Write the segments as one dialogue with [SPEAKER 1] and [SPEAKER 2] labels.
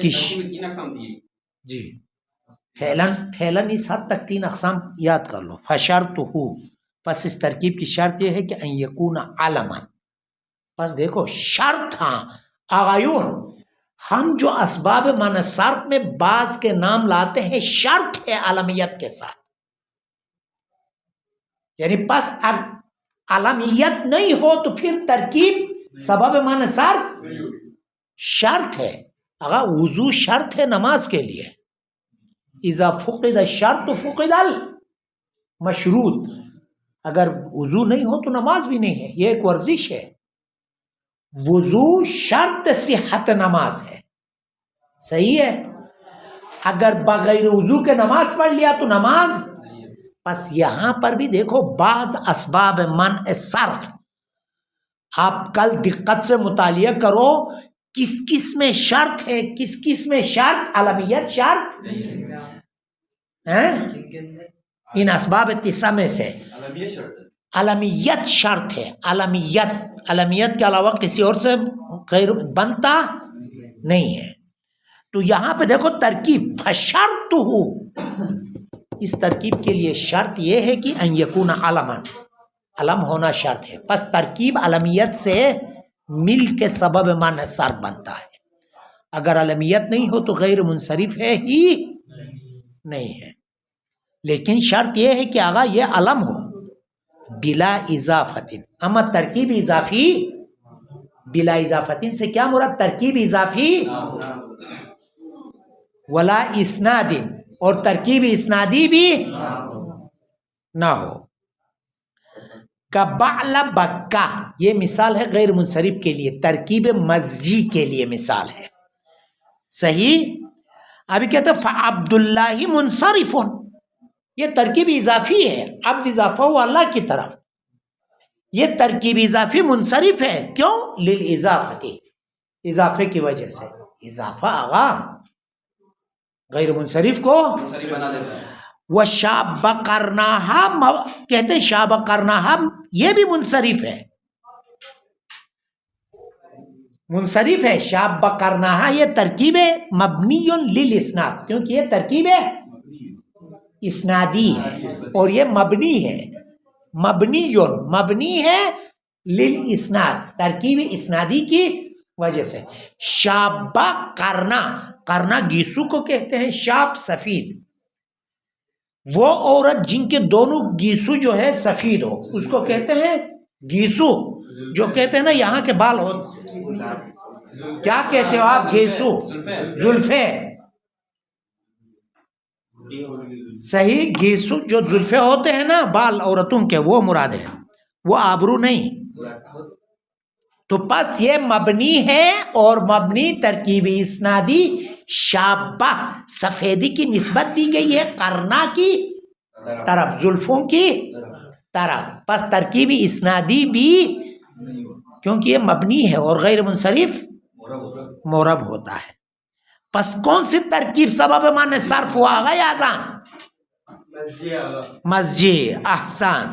[SPEAKER 1] کی جی فعلاً اس حد تک 3 اقسام یاد کر لو. فشرطہ، پس اس ترکیب کی شرط یہ ہے کہ ان یکون علما. پس دیکھو شرط. ہاں آغایون، ہم جو اسباب معنی صرف میں بعض کے نام لاتے ہیں شرط ہے علمیت کے ساتھ. یعنی پس اب علمیت نہیں ہو تو پھر ترکیب سبب معنی صرف شرط ہے. اگر وضو شرط ہے نماز کے لیے، اذا فقد الشرط فقد المشروط. اگر وضو نہیں ہو تو نماز بھی نہیں ہے. یہ ایک ورزش ہے. وضو شرط صحت نماز ہے. صحیح ہے. اگر بغیر وضو کے نماز پڑھ لیا تو نماز. بس یہاں پر بھی دیکھو بعض اسباب منع صرف آپ کل دقت سے مطالعہ کرو کس کس میں شرط ہے، کس کس میں شرط علمیت شرط ہے. ان اسباب 9 میں سے علمیت شرط ہے. علمیت کے علاوہ کسی اور سے غیر بنتا نہیں ہے. تو یہاں پہ دیکھو ترکیب فشرطہ، اس ترکیب کے لیے شرط یہ ہے کہ ان یکون علما، علم ہونا شرط ہے. پس ترکیب علمیت سے مل کے سبب معنی صرف بنتا ہے. اگر علمیت نہیں ہو تو غیر منصرف ہے ہی نہیں ہے. لیکن شرط یہ ہے کہ آگا یہ علم ہو بلا اضافت. اما ترکیب اضافی بلا اضافت سے کیا مراد؟ ترکیب اضافی ولا اسناد، اور ترکیب اسنادی بھی نہ ہو. کبعل بکا، یہ مثال ہے غیر منصرف کے لیے. ترکیب مزجی کے لیے مثال ہے. صحیح. ابھی کہتے ہیں فعبد اللہ منصرف، یہ ترکیب اضافی ہے. عبد اضافہ ہوا اللہ کی طرف. یہ ترکیب اضافی منصرف ہے. کیوں؟ للاضافہ، اضافے کی وجہ سے. اضافہ آغا غیر منصرف کو وشاب قرناہا، کہتے ہیں شاب قرناہا یہ بھی منصرف ہے. منصرف ہے شاب قرناہا. یہ ترکیب مبنی للاسناد، کیونکہ یہ ترکیب اسنادی ہے اور یہ مبنی ہے. مبنی ہے للاسناد، ترکیب اسنادی کی وجہ سے. شاب کرنا گیسو کو کہتے ہیں. شاب سفید، وہ عورت جن کے دونوں گیسو جو ہے سفید ہو اس کو کہتے ہیں گیسو. جو کہتے ہیں نا یہاں کے بال ہو، کیا کہتے ہو آپ؟ گیسو. زلفے. صحیح. گیسو جو زلفے ہوتے ہیں نا بال عورتوں کے، وہ مراد ہے، وہ آبرو نہیں. تو پس یہ مبنی ہے، اور مبنی ترکیبی اسنادی شابہ سفیدی کی نسبت دی گئی ہے قرنا کی طرف، زلفوں کی طرف. پس ترکیبی اسنادی بھی کیونکہ یہ مبنی ہے اور غیر منصرف مورب ہوتا ہے. پس کون سی ترکیب سبب معنی صرف ہوا گا یا آزان؟ مسجد. احسان.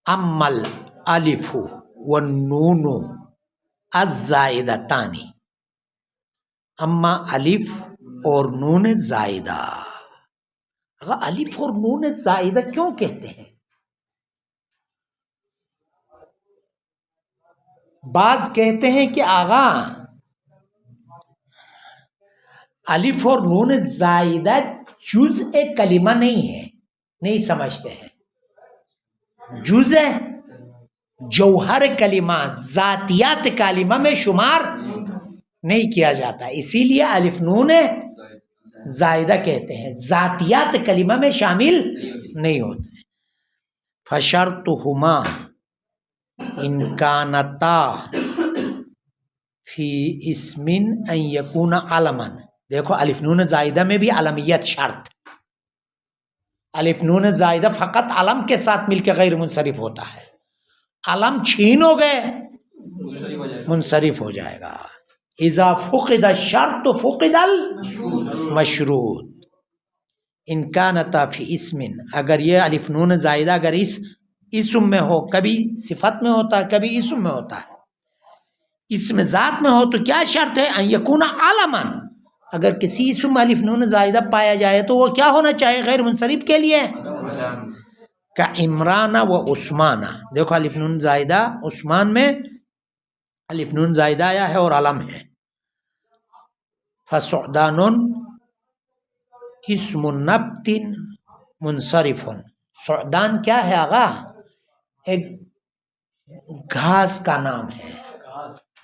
[SPEAKER 1] امل الف والنون الزائدتانی. اما الف اور نون زائدہ. الف اور نون زائدہ کیوں کہتے ہیں؟ بعض کہتے ہیں کہ آغا الف اور نون زائدہ جزء کلمہ نہیں ہے، نہیں سمجھتے ہیں. جزء جوہر کلمات ذاتیات کلمہ میں شمار نہیں کیا جاتا، اسی لیے الف نون زائدہ کہتے ہیں. ذاتیات کلمہ میں شامل نہیں ہوتے. فشرطہما ان کانتا فی اسم ان یکون علما. دیکھو الف نون زائدہ میں بھی علمیت شرط. الف نون زائدہ فقط علم کے ساتھ مل کے غیر منصرف ہوتا ہے. علم چھینو گے منصرف ہو جائے گا. اذا فقد الشرط فقد المشروط. ان کانتا فی اسم، اگر یہ الف نون زائدہ اگر اس اسم میں ہو، کبھی صفت میں ہوتا ہے کبھی اسم میں ہوتا ہے. اسم ذات میں ہو تو کیا شرط ہے؟ ان یکون علمن، اگر کسی اسم میں الف نون زائدہ پایا جائے تو وہ کیا ہونا چاہیے غیر منصرف کے لیے؟ کا عمران و عثمان. دیکھو الف نون زائدہ عثمان میں الف نون زائدہ آیا ہے اور علم ہے. فسعدان اسم نبت منصرف. سعدان کیا ہے آغا؟ ایک گھاس کا نام ہے،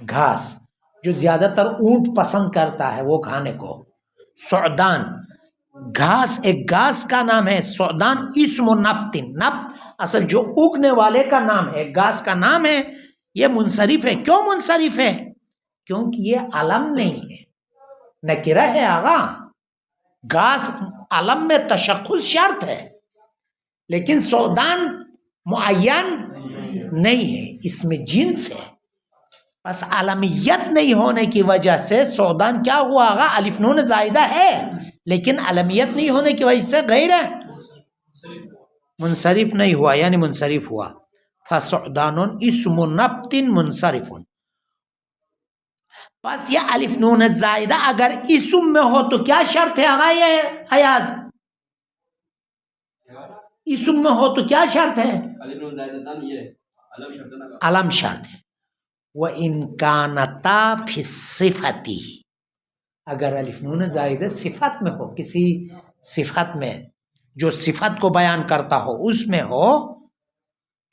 [SPEAKER 1] گھاس جو زیادہ تر اونٹ پسند کرتا ہے وہ کھانے کو. سعدان گھاس، ایک گھاس کا نام ہے. سعدان اسم نبت، نبت اصل جو اگنے والے کا نام ہے، گھاس کا نام ہے. یہ منصرف ہے. کیوں منصرف ہے؟ کیونکہ یہ علم نہیں ہے، نکرہ ہے آغا. گھاس علم میں تشخص شرط ہے، لیکن سعدان معین نہیں ہے، اس میں جنس ہے. بس علمیت نہیں ہونے کی وجہ سے سعدان کیا ہوا آغا؟ الف نون زائدہ ہے لیکن علمیت نہیں ہونے کی وجہ سے غیر منصرف نہیں ہوا، یعنی منصرف ہوا. فسعدان اسم نبت منصرف. بس یہ الف نون زائدہ اگر اسم میں ہو تو کیا شرط ہے آغا؟ یہ ایاز اسم میں ہو تو کیا شرط ہے؟ علم شرط ہے. وَإِن كَانَتَا فِي الصِّفَةِ، اگر الف نون زائدہ صفت میں ہو، کسی صفت میں جو صفت کو بیان کرتا ہو اس میں ہو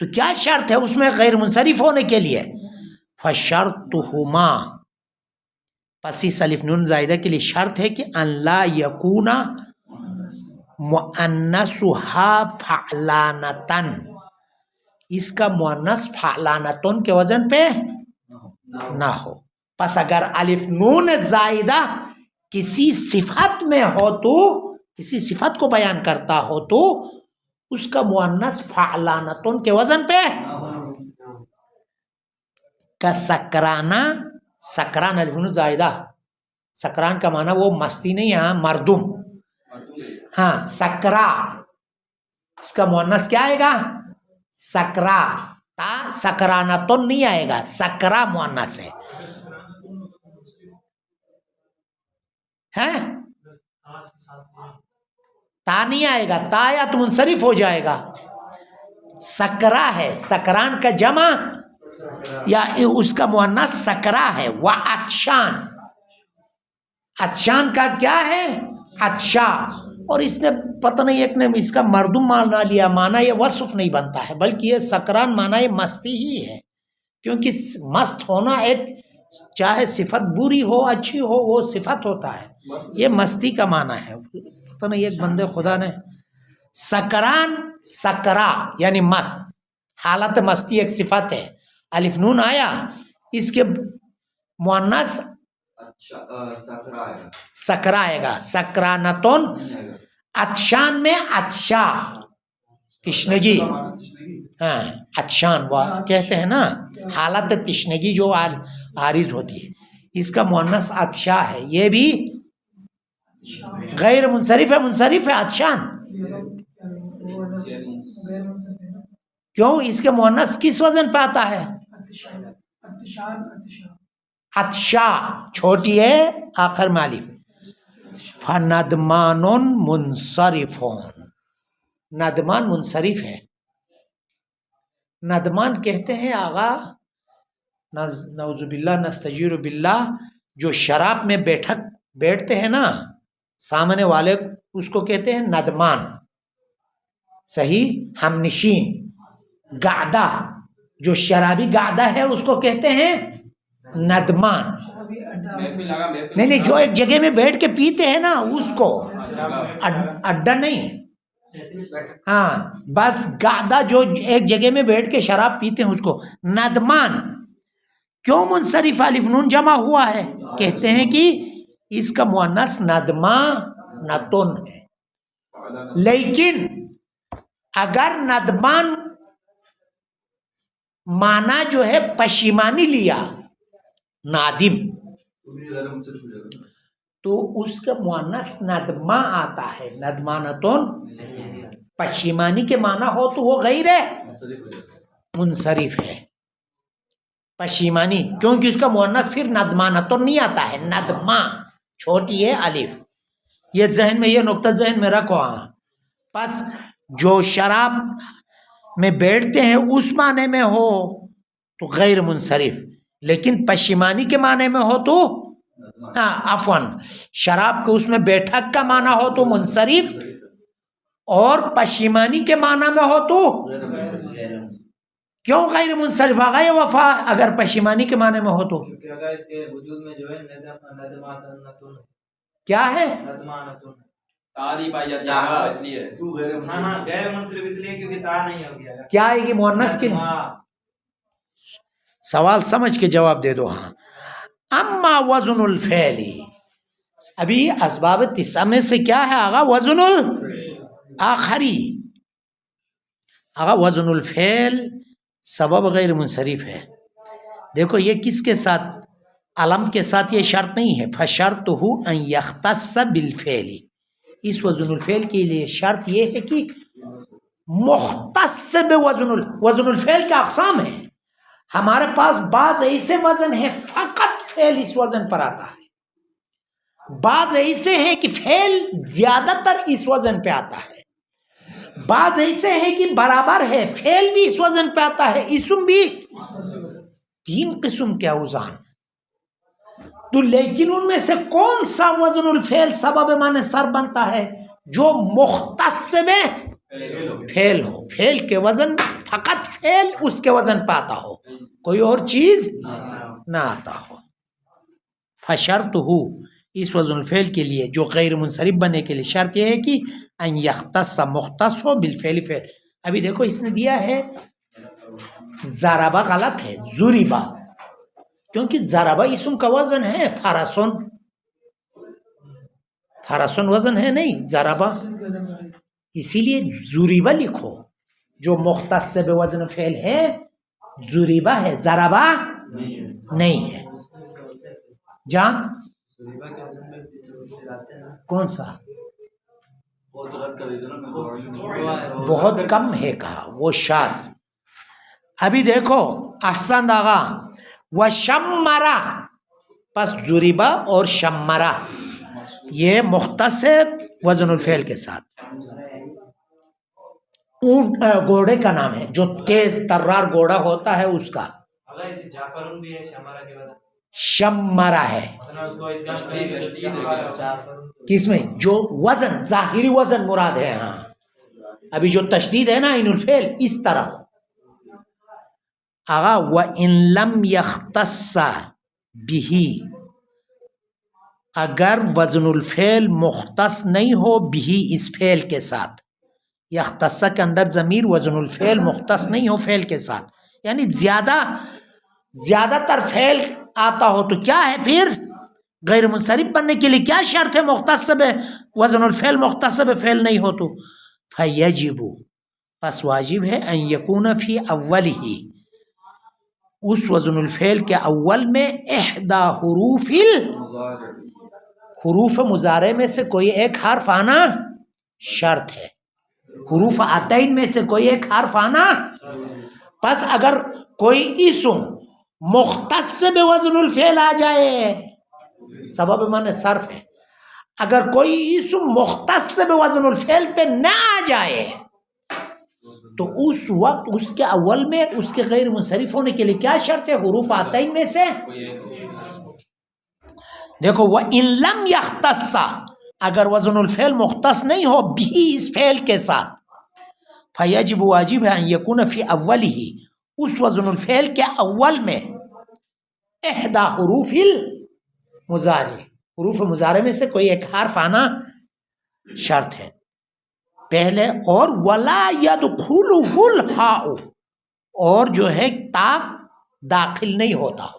[SPEAKER 1] تو کیا شرط ہے اس میں غیر منصرف ہونے کے لیے؟ فَشَرْطُهُمَا، پس اس الف نون زائدہ کے لیے شرط ہے کہ ان لا یکون مؤنثها فعلانتن، اس کا مؤنث فعلانتن کے وزن پہ نہ ہو. پس اگر الف نون زائدہ کسی صفت میں ہو تو، کسی صفت کو بیان کرتا ہو تو اس کا مؤنث فعلانتن کے وزن پہ کا سکرانہ. سکران الف نون زائدہ، سکران کا معنی وہ مستی نہیں ہے، مردم. ہاں سکرا، اس کا مؤنث کیا آئے گا؟ سکرا. تا سکرانتن نہیں آئے گا، سکرا مؤنث ہے. تا نہیں آئے گا، تا یا تو منصرف ہو جائے گا. سکرا ہے، سکران کا جمع یا اس کا مؤنث سکرا ہے. وعطشان، عطشان کا کیا ہے؟ عطشا. اور اس نے پتہ نہیں ایک نے اس کا مردم مانا لیا، مانا یہ وصف نہیں بنتا ہے بلکہ یہ سکران مانا یہ مستی ہی ہے. کیونکہ مست ہونا ایک چاہے صفت بری ہو اچھی ہو وہ صفت ہوتا ہے، یہ مستی کا معنی ہے. پتہ نہیں ایک بندے خدا نے سکران، سکرا یعنی مست، حالت مستی ایک صفت ہے. الف نون آیا، اس کے مؤنث سکرا آئے گا، سکرانتون. عطشان میں عطشا، تشنگی. ہاں عطشان وہ کہتے ہیں نا حالت تشنگی جو عارض ہوتی ہے، اس کا مؤنث عطشا ہے. یہ بھی غیر منصرف ہے. منصرف ہے عطشان. کیوں؟ اس کے مؤنث کس وزن پہ آتا ہے؟ عطشا، چھوٹی ہے آخر میں الف. فندمان منصرفون، ندمان منصرف ہے. ندمان کہتے ہیں آغا نعوذ باللہ نستجیر باللہ، جو شراب میں بیٹھتے ہیں نا سامنے والے، اس کو کہتے ہیں ندمان. صحیح، ہم نشین. گعدہ، جو شرابی گعدہ ہے اس کو کہتے ہیں ندمان. نہیں جو ایک جگہ میں بیٹھ کے پیتے ہیں نا اس کو، اڈا نہیں. ہاں بس گعدہ جو ایک جگہ میں بیٹھ کے شراب پیتے ہیں اس کو ندمان. کیوں منصرف الف نون جمع ہوا ہے؟ کہتے ہیں کہ اس کا مؤنث ندما نتن ہے. لیکن اگر ندمان مانا جو ہے پشیمانی لیا، نادم، تو اس کا مؤنث ندما آتا ہے، ندمانتون. پشیمانی کے معنی ہو تو وہ غیر منصرف ہے. پشیمانی، کیونکہ اس کا مؤنث پھر ندمانہ تو نہیں آتا ہے، ندمہ چھوٹی ہے الف، یہ ذہن میں، یہ نقطہ ذہن میں رکھو. ہاں پس جو شراب میں بیٹھتے ہیں اس معنی میں ہو تو غیر منصرف، لیکن پشیمانی کے معنی میں ہو تو عفواً شراب کے اس میں بیٹھک کا معنی ہو تو منصرف، اور پشیمانی کے معنی میں ہو تو کیوں غیر منصرف آ گئے وفا؟ اگر پشیمانی کے معنی میں ہو تو
[SPEAKER 2] اس کے وجود میں جو ہے
[SPEAKER 1] کیا ہے؟
[SPEAKER 2] غیر منصرف اس لیے کیونکہ تا نہیں ہو گیا.
[SPEAKER 1] کیا آئے گی مؤنث کی؟ سوال سمجھ کے جواب دے دو. ہاں اما وزن الفعل، ابھی اسباب تسعہ میں سے کیا ہے آغا؟ وزن آخری. آغا وزن الفعل سبب غیر منصرف ہے. دیکھو یہ کس کے ساتھ؟ علم کے ساتھ یہ شرط نہیں ہے. فشرطہ ان یختص بالفعل، اس وزن الفعل کے لیے شرط یہ ہے کہ مختص وزن الفعل کا اقسام ہے. ہمارے پاس بعض ایسے وزن ہیں فقط فعل اس وزن پر آتا ہے، بعض ایسے ہیں کہ فعل زیادہ تر اس وزن پہ آتا ہے، بعض ایسے ہیں کہ برابر ہے، فعل بھی اس وزن پہ آتا ہے، اسم بھی. تین قسم کے اوزان. تو لیکن ان میں سے کون سا وزن الفعل سبب معنی سر بنتا ہے؟ جو مختص میں فعل ہو، فعل کے وزن فقط فعل اس کے وزن پہ آتا ہو، کوئی اور چیز نہ آتا ہو. فشرطہ، اس وزن الفعل کے لیے جو غیر منصرف بننے کے لیے شرط یہ ہے کہ ان یختص، مختص ہو بالفعل فعل. ابھی دیکھو اس نے دیا ہے ضربہ، غلط ہے، ضربہ، کیونکہ ضربہ اسم کا وزن ہے. فرسن، فرسن وزن ہے نہیں، ضربہ، اسی لیے ضربہ لکھو. جو مختص بے وزن فعل ہے ضربہ ہے، ضربہ نہیں ہے. جان کون سا؟ بہت کم ہے کہا، وہ شاذ. ابھی دیکھو احسن آغا، وشمرا، پس ضربہ اور شمرا یہ مختص ہے وزن الفعل کے ساتھ. اونٹ گھوڑے کا نام ہے، جو تیز ترار گھوڑا ہوتا ہے اس کا شمرا ہے. کس میں؟ جو وزن ظاہری وزن مراد ہے. ہاں ابھی جو تشدید ہے نا عین الفعل اس طرح ہو. آغا وَإِن لَمْ يَخْتَصَّ بِهِ، اگر وزن الفعل مختص نہیں ہو بھی اس فعل کے ساتھ. یختص کے اندر ضمیر وزن الفعل مختص نہیں ہو فعل کے ساتھ، یعنی زیادہ تر فعل آتا ہو تو کیا ہے پھر؟ غیر منصرف بننے کے لیے کیا شرط ہے؟ مختص بے وزن الفعل مختص بے فعل نہیں ہو تو فیجب، پس واجب ہے ان یکون فی اولہ، اس وزن الفعل کے اول میں احدی حروف مضارع میں سے کوئی ایک حرف آنا شرط ہے. حروف عطین میں سے کوئی ایک حرف آنا. پس اگر کوئی اسم مختص بے وزن الفعل آ جائے سبب معنی صرف ہے، اگر کوئی اسم مختص بے وزن الفعل پہ نہ آ جائے تو اس وقت اس کے اول میں اس کے غیر منصرف ہونے کے لیے کیا شرط ہے؟ حروف عطین میں سے. دیکھو وَإِن لَمْ يَخْتَصَّ، اگر وزن الفعل مختص نہیں ہو بھی اس فعل کے ساتھ، فیجب، واجب ہے ان یکون فی اولہ، اس وزن الفعل کے اول میں احدی حروف المضارع، حروف مضارع میں سے کوئی ایک حرف آنا شرط ہے پہلے. اور ولا يدخلہ الہاء، اور جو ہے تا داخل نہیں ہوتا ہو.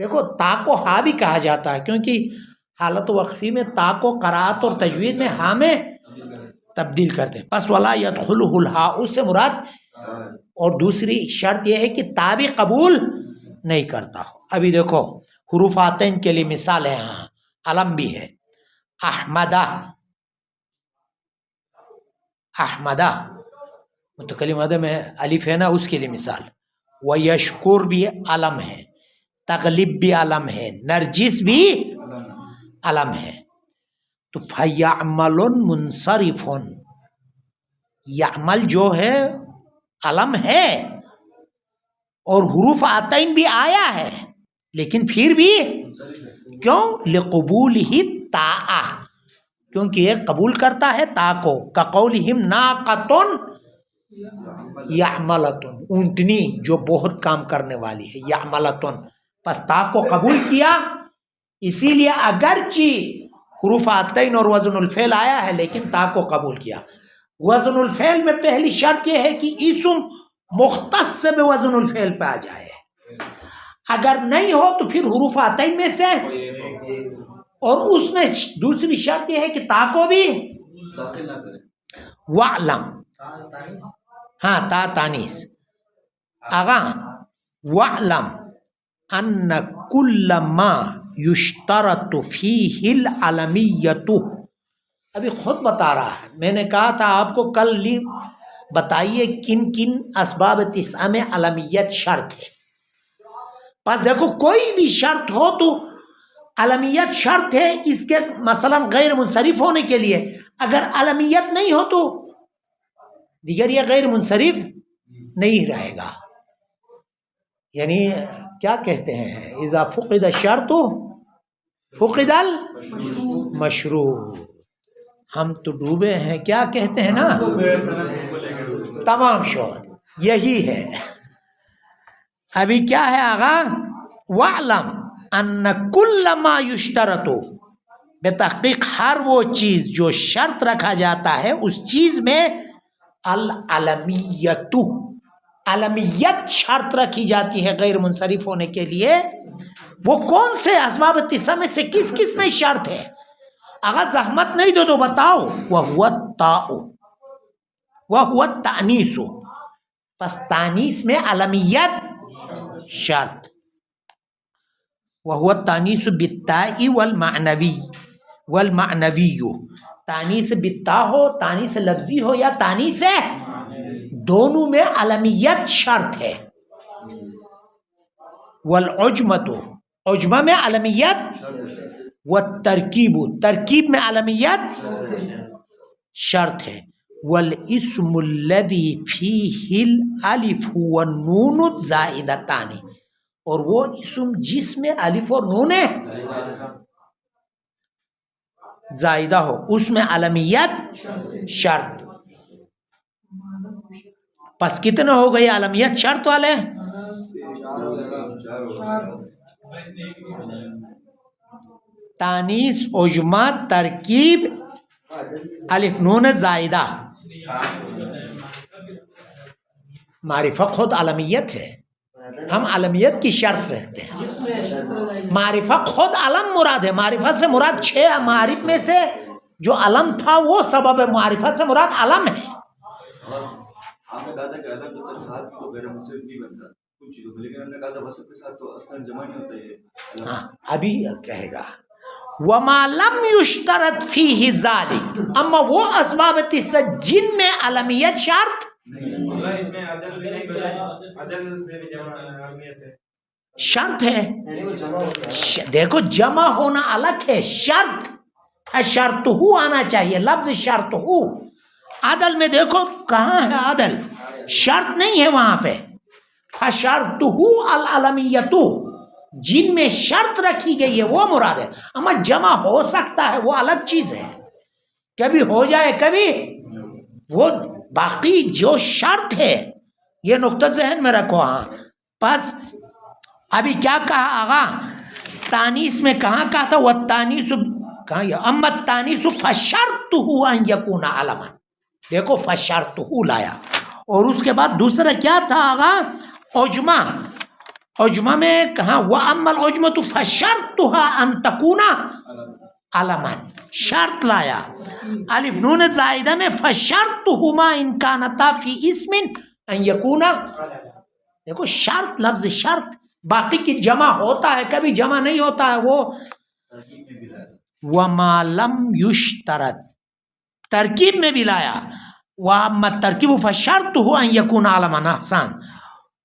[SPEAKER 1] دیکھو تا کو ہا بھی کہا جاتا ہے کیونکہ حالت وقفی میں تا کو قرات اور تجوید میں ہا میں تبدیل کرتے ہیں. پس ولا يدخلہ الہاء سے مراد، اور دوسری شرط یہ ہے کہ تا بھی قبول نہیں کرتا ہو. ابھی دیکھو حروف عطین کے لیے مثال ہے، ہاں علم بھی ہے. احمدہ، احمدہ متکلم مدہ میں الف ہے نا، اس کے لیے مثال. ویشکر بھی علم ہے. تغلب بھی علم ہے، نرجس بھی علم ہے. تو فَيَعْمَلٌ مُنصَرِفٌ، یعمل جو ہے علم ہے اور حروف آتین بھی آیا ہے، لیکن پھر بھی کیوں؟ لِقُبُولِهِ الطاعہ، کیونکہ یہ قبول کرتا ہے تا کو. کَقَوْلِهِمْ نَاقَةٌ یعملۃ، اونٹنی جو بہت کام کرنے والی ہے، یعملۃ، پس تا کو قبول کیا. اسی لیے اگرچہ حروف آتین اور وزن الفعل آیا ہے لیکن تا کو قبول کیا. وزن الفعل میں پہلی شرط یہ ہے کہ اسم مختص سے بے وزن الفعل پہ آ جائے، اگر نہیں ہو تو پھر حروف آتین میں سے، اور اس میں دوسری شرط یہ ہے کہ تا کو بھی وعلم، ہاں تا تانیس آغا، وعلم ان کل ما یشترط فیہ العلمیت. ابھی خود بتا رہا ہے، میں نے کہا تھا آپ کو کل بتائیے کن کن اسباب تسعہ میں علمیت شرط ہے. بس دیکھو کوئی بھی شرط ہو تو علمیت شرط ہے اس کے مثلا غیر منصرف ہونے کے لیے. اگر علمیت نہیں ہو تو دیگر یہ غیر منصرف نہیں رہے گا. یعنی کیا کہتے ہیں، اذا فقد الشرط فقد المشروط. ہم تو ڈوبے ہیں، کیا کہتے ہیں نا، تمام شعر یہی ہے. ابھی کیا ہے آغا، وَعْلَمْ أَنَّ كُلَّ مَا يُشْتَرَطُ، بے تحقیق ہر وہ چیز جو شرط رکھا جاتا ہے اس چیز میں العلمیت، علمیت شرط رکھی جاتی ہے غیر منصرف ہونے کے لیے. وہ کون سے اسباب تسعہ میں سے کس کس میں شرط ہے؟ اگر زحمت نہیں دو تو بتاؤ. وَهُوَ التَّاءُ وَهُوَ التَّأْنِيسُ، پس تانیس میں علمیت شرط. وَهُوَ التَّأْنِيسُ بِالتَّاءِ وَالْمَعْنَوِيُّ، تانیس بالتاء ہو، تانیس لفظی ہو یا تانیس ہے، دونوں میں علمیت شرط ہے. وَالْعُجْمَةُ، عجمہ میں علمیت، والترکیب، ترکیب میں علمیت شرط ہے. والاسم الذي فيه الالف والنون الزائدتان، اور وہ اسم جس میں الف اور نون زائدہ ہو اس میں علمیت شرط. پس کتنے ہو گئے علمیت شرط والے؟ تانیس، عجمہ، ترکیب، الف نون زائدہ. معرفہ خود علمیت ہے، ہم علمیت کی شرط رکھتے ہیں. معرفہ خود علم مراد ہے. معرفہ سے مراد 6 معارف میں سے جو علم تھا وہ سبب ہے. معرفہ سے مراد علم ہے.
[SPEAKER 3] آپ نے کہا تھا کہ علم تو ترسات کو غیر منصرف نہیں بنتا کچھ چیزوں میں، لیکن ہم نے کہا تھا وصف کے ساتھ تو اصلا جمع نہیں ہوتا یہ.
[SPEAKER 1] ہاں ابھی کہے گا وَمَا لَمْ يُشْتَرَطْ فِيهِ ذَلِكَ، اما وہ اسباب تسعہ جن میں علمیت شرط
[SPEAKER 2] اس میں عدل بھی نہیں بتایا، عدل سے بھی جمع علمیت ہے،
[SPEAKER 1] شرط ہے. دیکھو جمع ہونا الگ ہے، شرط شرط ہو آنا چاہیے، لفظ شرط ہو. عدل میں دیکھو کہاں ہے عدل، شرط نہیں ہے وہاں پہ. فَشَرْطُهُ الْعَلَمِيَّةُ، جن میں شرط رکھی گئی ہے وہ مراد ہے. اما جمع ہو سکتا ہے وہ الگ چیز ہے، کبھی ہو جائے کبھی وہ، باقی جو شرط ہے یہ نقطہ ذہن میں رکھو. ہاں پس ابھی کیا کہا آغا، تانیس میں کہاں کہا تھا، والتانیس کہاں، اما التانیس فشرطه ان یکون علما. دیکھو فشرطه لایا، اور اس کے بعد دوسرا کیا تھا آغا، عجمہ. عجمہ میں کہاں، واما العجمۃ فشرطها ان تکون علما، شرط لایا. الف نون زائدہ میں فشرطهما ان کانتا فی اسم ان یکون، دیکھو شرط، لفظ شرط. باقی کی جمع ہوتا ہے کبھی جمع نہیں ہوتا ہے وہ. وما لم یشترط، ترکیب میں بھی لایا. واما الترکیب فشرطه ان یکون علما. احسان.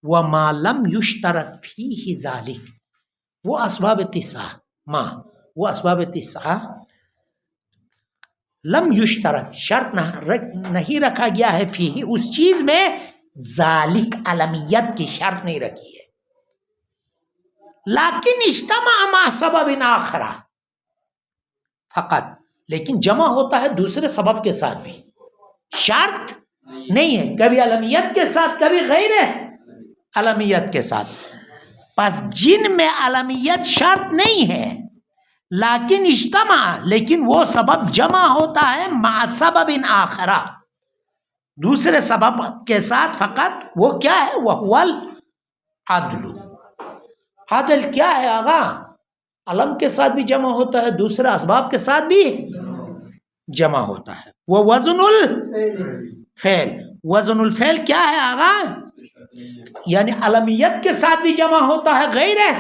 [SPEAKER 1] وما لم یشترط فیہ ذلک، وہ اسباب تسعہ ماں، وہ اسباب تسعہ لم یشترط، شرط نہیں رکھا گیا ہے فی اس چیز میں ذالک علمیت کی شرط نہیں رکھی ہے، لیکن اجتماع مع سبب آخر فقط، لیکن جمع ہوتا ہے دوسرے سبب کے ساتھ بھی، شرط نہیں ہے، کبھی علمیت کے ساتھ کبھی غیر علمیت کے ساتھ. پس جن میں علمیت شرط نہیں ہے لیکن اجتماع، لیکن وہ سبب جمع ہوتا ہے مع سبب آخر، دوسرے سبب کے ساتھ، فقط وہ کیا ہے، وہ العدل. عدل کیا ہے آغا؟ علم کے ساتھ بھی جمع ہوتا ہے، دوسرے اسباب کے ساتھ بھی جمع ہوتا ہے. وہ وزن الفعل، وزن الفعل کیا ہے آغا؟ یعنی علمیت کے ساتھ بھی جمع ہوتا ہے، غیر ہے.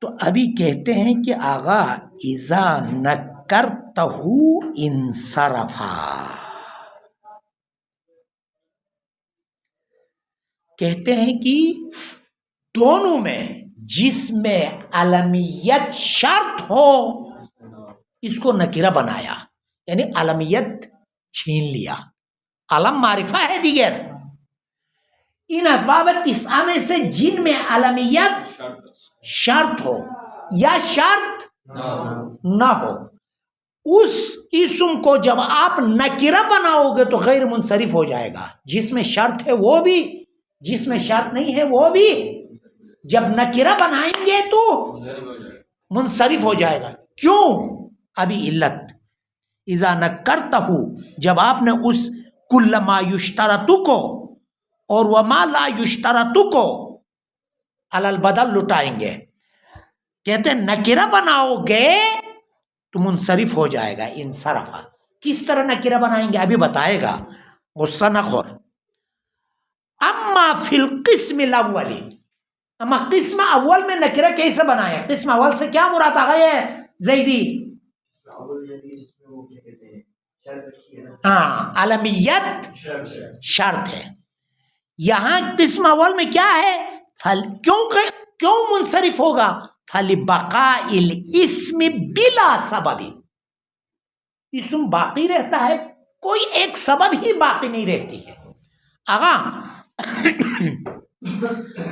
[SPEAKER 1] تو ابھی کہتے ہیں کہ آغا اذا نکرتہ انصرفا، کہتے ہیں کہ دونوں میں جس میں علمیت شرط ہو اس کو نکرہ بنایا، یعنی علمیت چھین لیا. علم معرفہ ہے دیگر، ان اسباب تسعہ میں سے جن میں علمیت شرط ہو یا شرط نہ ہو، اس اسم کو جب آپ نکرہ بناؤ گے تو غیر منصرف ہو جائے گا. جس میں شرط ہے وہ بھی، جس میں شرط نہیں ہے وہ بھی. جب نکرہ بنائیں گے تو منصرف ہو جائے گا. کیوں؟ ابھی علت، اذا نکرتہ، جب آپ نے اس کل ما یشترط کو اور وما لا یشترط کو علی البدل لٹائیں گے. کہتے ہیں نکرہ بناؤ گے تو منصرف ہو جائے گا، انصرفا. کس طرح نکرہ بنائیں گے ابھی بتائے گا، غصہ نہ خور. اما فی القسم الاول، اما قسم اول میں نکرہ کیسے بنایا؟ قسم اول سے کیا مراد آ گئی ہے زیدی؟ ہاں، علمیت شرط ہے. یہاں قسم اول میں کیا ہے؟ کیوں منصرف ہوگا؟ فَلِبَقَاءِ الْإِسْمِ بِلَا سَبَبٍ، اسم باقی رہتا ہے، کوئی ایک سبب ہی باقی نہیں رہتی ہے. آغا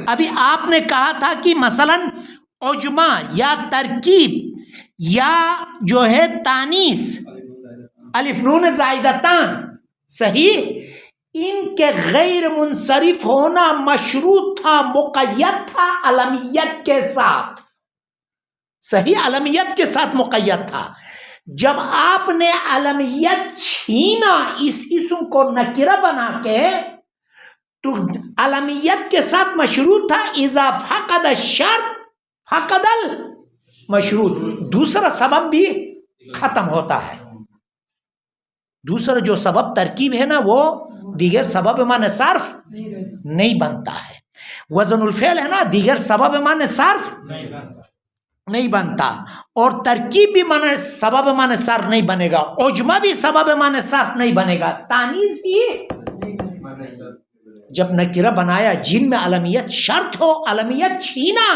[SPEAKER 1] ابھی آپ نے کہا تھا کہ مثلا عجمہ یا ترکیب یا جو ہے تانیث، الف نون زائدتان، صحیح، ان کے غیر منصرف ہونا مشروط تھا، مقید تھا علمیت کے ساتھ. صحیح، علمیت کے ساتھ مقید تھا. جب آپ نے علمیت چھینا اس اسم کو نکرہ بنا کے تو علمیت کے ساتھ مشروط تھا اذا فقد الشرط فقد المشروط، دوسرا سبب بھی ختم ہوتا ہے. دوسرا جو سبب ترکیب ہے نا وہ دیگر سبب معنی صرف نہیں بنتا ہے. وزن الفعل ہے نا دیگر سبب معنی صرف نہیں بنتا، اور ترکیب بھی معنی سبب معنی صرف نہیں بنے گا، عجمہ بھی سبب معنی صرف نہیں بنے گا، تانیث بھی. جب نکرہ بنایا جن میں علمیت شرط ہو، علمیت چھینا،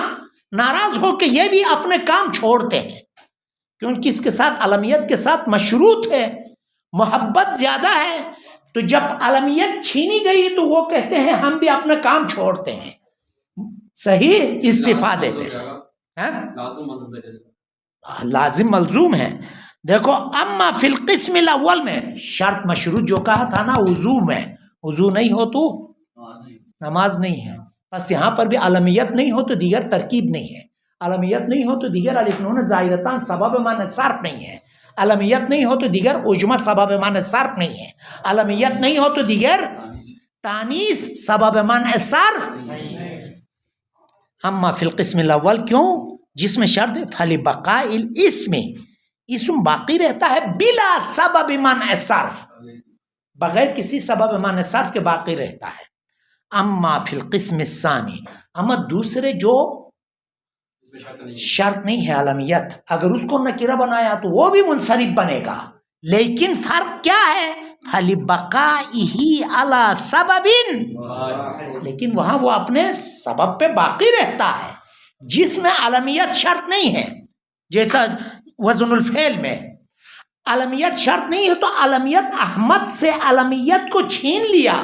[SPEAKER 1] ناراض ہو کہ یہ بھی اپنے کام چھوڑتے ہیں کیونکہ اس کے ساتھ علمیت کے ساتھ مشروط ہے، محبت زیادہ ہے. تو جب علمیت چھینی گئی تو وہ کہتے ہیں ہم بھی اپنا کام چھوڑتے ہیں، صحیح، استعفا دیتے ہیں. لازم ملزوم ہے. دیکھو اما فی القسم الاول میں شرط مشروط جو کہا تھا نا وضو میں، وضو نہیں ہو تو نماز نہیں ہے. بس یہاں پر بھی علمیت نہیں ہو تو دیگر ترکیب نہیں ہے، علمیت نہیں ہو تو دیگر الف نون زائدتان سبب معنی صرف نہیں ہے، علمیت نہیں ہو تو دیگر عجمہ سبب معنی صرف نہیں ہے، علمیت نہیں ہو تو دیگر تانیث سبب معنی صرف. اما فی القسم الاول، کیوں؟ جس میں شرط ہے فَلِبَقَاءِ الْإِسْمِ، اسم باقی رہتا ہے بلا سبب معنی صرف، بغیر کسی سبب معنی صرف کے باقی رہتا ہے. اما فی القسم الثانی، اما دوسرے جو شرط نہیں ہے علمیت، اگر اس کو نکرہ بنایا تو وہ بھی منصرف بنے گا، لیکن فرق کیا ہے؟ فَلِبَقَائِهِ عَلَى سَبَبٍ، لیکن وہاں وہ اپنے سبب پہ باقی رہتا ہے جس میں علمیت شرط نہیں ہے. جیسا وزن الفعل میں علمیت شرط نہیں ہے، تو علمیت احمد سے علمیت کو چھین لیا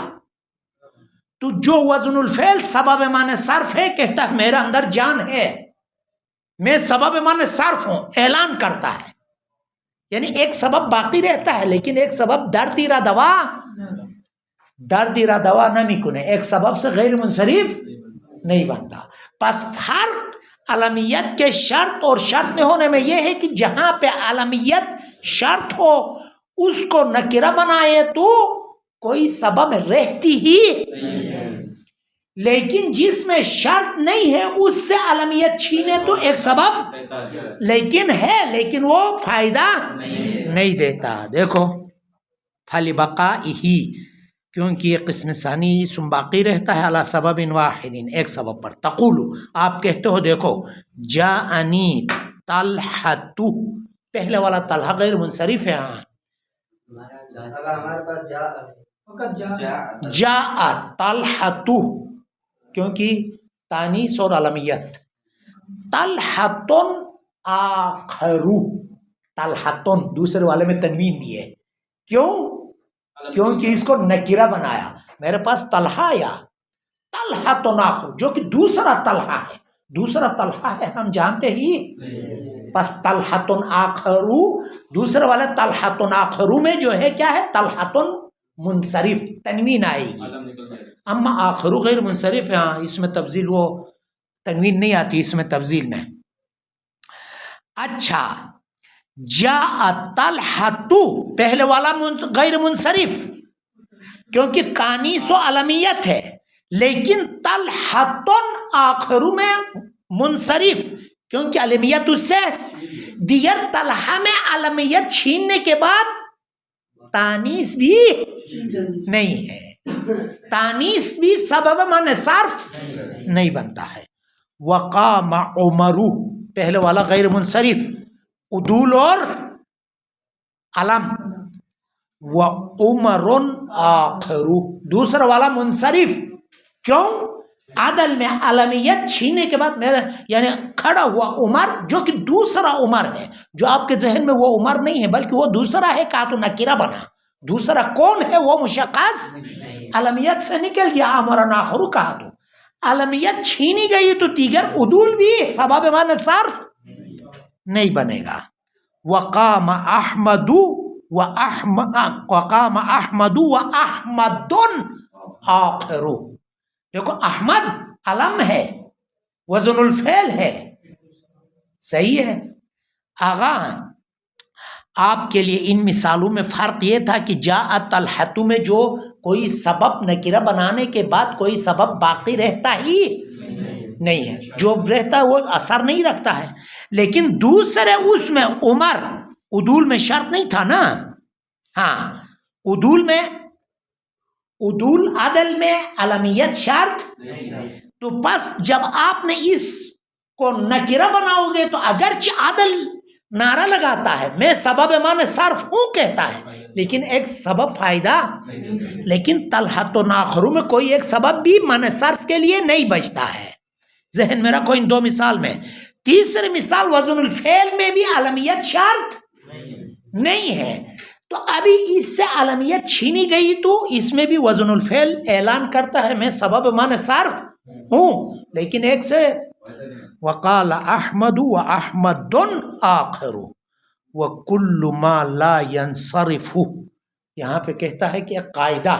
[SPEAKER 1] تو جو وزن الفعل سبب معنی صرف ہے کہتا ہے میرے اندر جان ہے، میں سبب معنی صرف ہوں، اعلان کرتا ہے. یعنی ایک سبب باقی رہتا ہے لیکن ایک سبب دردیرہ دوا نہ میکنے، ایک سبب سے غیر منصرف نہیں بنتا. پس فرق علمیت کے شرط اور شرط نہ ہونے میں یہ ہے کہ جہاں پہ علمیت شرط ہو اس کو نکرہ بنائے تو کوئی سبب رہتی ہی، لیکن جس میں شرط نہیں ہے اس سے علمیت چھینے تو ایک سبب لیکن ہے، لیکن وہ فائدہ نہیں دیتا. دیکھو فَلِبَقَائِهِ، کیونکہ یہ قسم ثانی اسم باقی رہتا ہے علی سبب واحد، ایک سبب پر. تقول، آپ کہتے ہو دیکھو جاءنی طلحۃ، پہلے والا طلحہ غیر منصرف ہے.
[SPEAKER 4] ہمارے پاس
[SPEAKER 1] جاء طلحۃ، کیونکہ تانیث اور علمیت. طلحۃ آخر، طلحۃ دوسرے والے میں تنوین دی ہے. کیوں؟ کیونکہ اس کو نکرہ بنایا. میرے پاس طلحہ یا طلحۃ آخر جو کہ دوسرا طلحہ ہے، دوسرا طلحہ ہے ہم جانتے ہی. پس طلحۃ آخر دوسرے والے طلحۃ آخر میں جو ہے کیا ہے؟ طلحۃ منصرف، تنوین آئے گی. اما آخر غیر منصرف، ہاں اس میں تبذیل، وہ تنوین نہیں آتی اس میں تبذیل میں. اچھا، جاء طلحۃ پہلے والا غیر منصرف کیونکہ کانیس و علمیت ہے، لیکن طلحۃ آخر میں منصرف کیونکہ علمیت اس سے. دیگر طلحہ میں علمیت چھیننے کے بعد تانیس بھی نہیں ہے، تانیس بھی سبب معنی صرف نہیں بنتا ہے. وقام عمر پہلے والا غیر منصرف، عدول اور علم. وعمر آخر دوسرا والا منصرف، کیوں؟ عدل میں علمیت چھینے کے بعد میرا یعنی کھڑا ہوا عمر جو کہ دوسرا عمر ہے، جو آپ کے ذہن میں وہ عمر نہیں ہے بلکہ وہ دوسرا ہے، کہا تو نکرہ بنا. دوسرا کون ہے؟ وہ مشخص علمیت سے نکل گیا. عمر آخر کہا تو علمیت چھینی گئی تو دیگر عدول بھی سبب معنی صرف نہیں بنے گا. وقام احمد وقام احمد واحمد آخر. دیکھو احمد علم ہے، وزن الفعل ہے، صحیح ہے. آغا آپ کے لیے ان مثالوں میں فرق یہ تھا کہ جاء طلحۃ میں جو کوئی سبب نکرہ بنانے کے بعد کوئی سبب باقی رہتا ہی نہیں ہے، جو رہتا ہے وہ اثر نہیں رکھتا ہے. لیکن دوسرے اس میں عمر عدول میں شرط نہیں تھا نا. ہاں عدول میں، عدول عدل میں علمیت شرط، تو بس جب آپ نے اس کو نکرہ بناؤ گے تو اگرچہ عدل نعرہ لگاتا ہے میں سبب معنی صرف ہوں کہتا ہے لیکن ایک سبب فائدہ، لیکن طلحۃ آخر میں کوئی ایک سبب بھی معنی صرف کے لیے نہیں بچتا ہے. ذہن میں رکھو ان دو مثال میں. تیسری مثال وزن الفعل میں بھی علمیت شرط نہیں ہے، تو ابھی اس سے علمیت چھینی گئی تو اس میں بھی وزن الفعل اعلان کرتا ہے میں سبب معنی صرف ہوں، لیکن ایک سے. وقال احمد واحمد آخر وکل ما لا ينصرف. یہاں پہ کہتا ہے کہ ایک قاعدہ،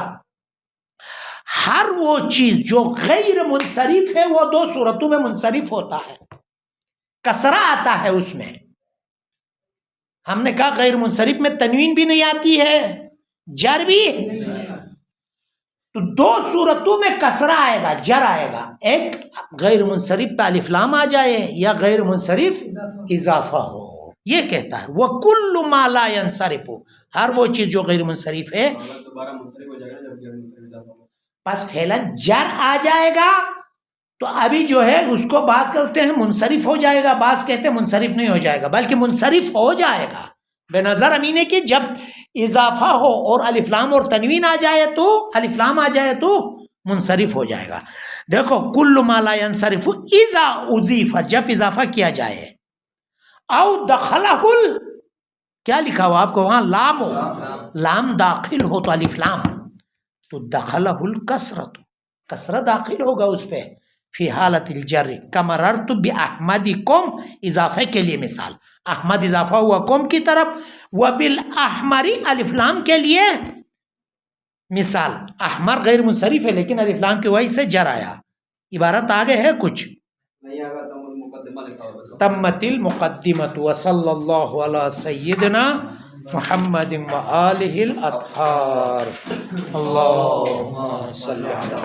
[SPEAKER 1] ہر وہ چیز جو غیر منصرف ہے وہ دو صورتوں میں منصرف ہوتا ہے. کسرہ آتا ہے اس میں، ہم نے کہا غیر منصرف میں تنوین بھی نہیں آتی ہے، جر بھی. تو دو صورتوں میں کسرہ آئے گا، جر آئے گا. ایک غیر منصرف پہ الف لام آ جائے یا غیر منصرف اضافہ ہو. یہ کہتا ہے وَكُلُّ مَا لَا يَنصَرِفُ، ہر وہ چیز جو غیر منصرف ہے. پس فعلاً جر آ جائے گا تو ابھی جو ہے اس کو بعض کہتے ہیں منصرف ہو جائے گا، بعض کہتے ہیں منصرف نہیں ہو جائے گا، بلکہ منصرف ہو جائے گا بے نظر امینہ کہ جب اضافہ ہو اور الف لام اور تنوین آ جائے تو الف لام آ جائے تو منصرف ہو جائے گا. دیکھو کل ما لا ينصرف اذا اضیف، جب اضافہ کیا جائے. او دخلہ کیا لکھا ہوا آپ کو وہاں لام ہو، لام داخل ہو تو الف لام، تو دخلہ الکسرۃ، کسرہ داخل ہوگا اس پہ. فی حالت الجر کمررت باحمدکم، اضافے کے لیے مثال، احمد اضافہ ہوا قوم کی طرف، وبالاحمر الف لام کے لیے مثال. احمر غیر منصرف ہے لیکن الف لام کی وجہ سے جر آیا. عبارت آگے ہے کچھ،
[SPEAKER 3] نہیں آگا تم المقدمہ لکھا ہوگا.
[SPEAKER 1] تمت المقدمۃ وصلی اللہ علی سیدنا محمد وآلہ الاطہار. اللہم صلی علی